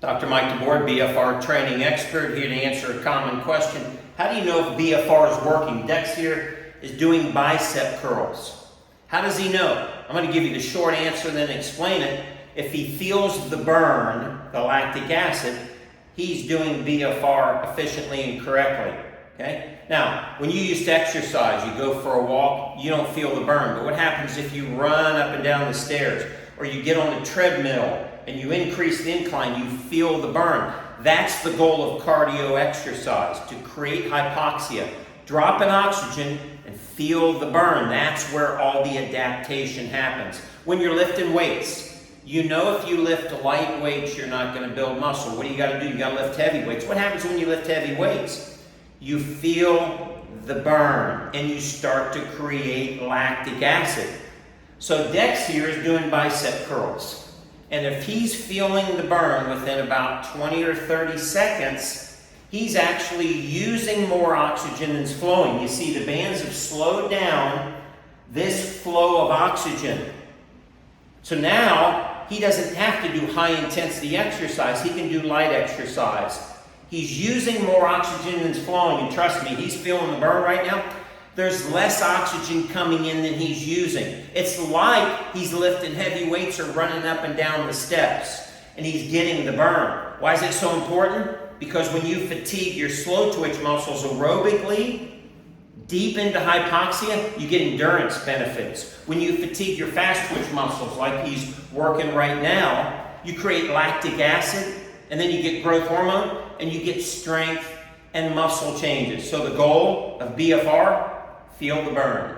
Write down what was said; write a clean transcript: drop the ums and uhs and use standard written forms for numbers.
Dr. Mike DeBoer, BFR training expert, here to answer a common question. How do you know if BFR is working? Dex here is doing bicep curls. How does he know? I'm going to give you the short answer, then explain it. If he feels the burn, the lactic acid, he's doing BFR efficiently and correctly. Okay? Now, when you used to exercise, you go for a walk, you don't feel the burn. But what happens if you run up and down the stairs, or you get on the treadmill and you increase the incline, you feel the burn? That's the goal of cardio exercise, to create hypoxia. Drop in oxygen and feel the burn. That's where all the adaptation happens. When you're lifting weights, you know if you lift light weights, you're not going to build muscle. What do you got to do? You got to lift heavy weights. What happens when you lift heavy weights? You feel the burn and you start to create lactic acid. So Dex here is doing bicep curls. And if he's feeling the burn within about 20 or 30 seconds, he's actually using more oxygen than's flowing. You see, the bands have slowed down this flow of oxygen. So now he doesn't have to do high intensity exercise. He can do light exercise. He's using more oxygen than's flowing. And trust me, he's feeling the burn right now. There's less oxygen coming in than he's using. It's like he's lifting heavy weights or running up and down the steps, and he's getting the burn. Why is it so important? Because when you fatigue your slow twitch muscles aerobically, deep into hypoxia, you get endurance benefits. When you fatigue your fast twitch muscles, like he's working right now, you create lactic acid, and then you get growth hormone, and you get strength and muscle changes. So the goal of BFR, feel the burn.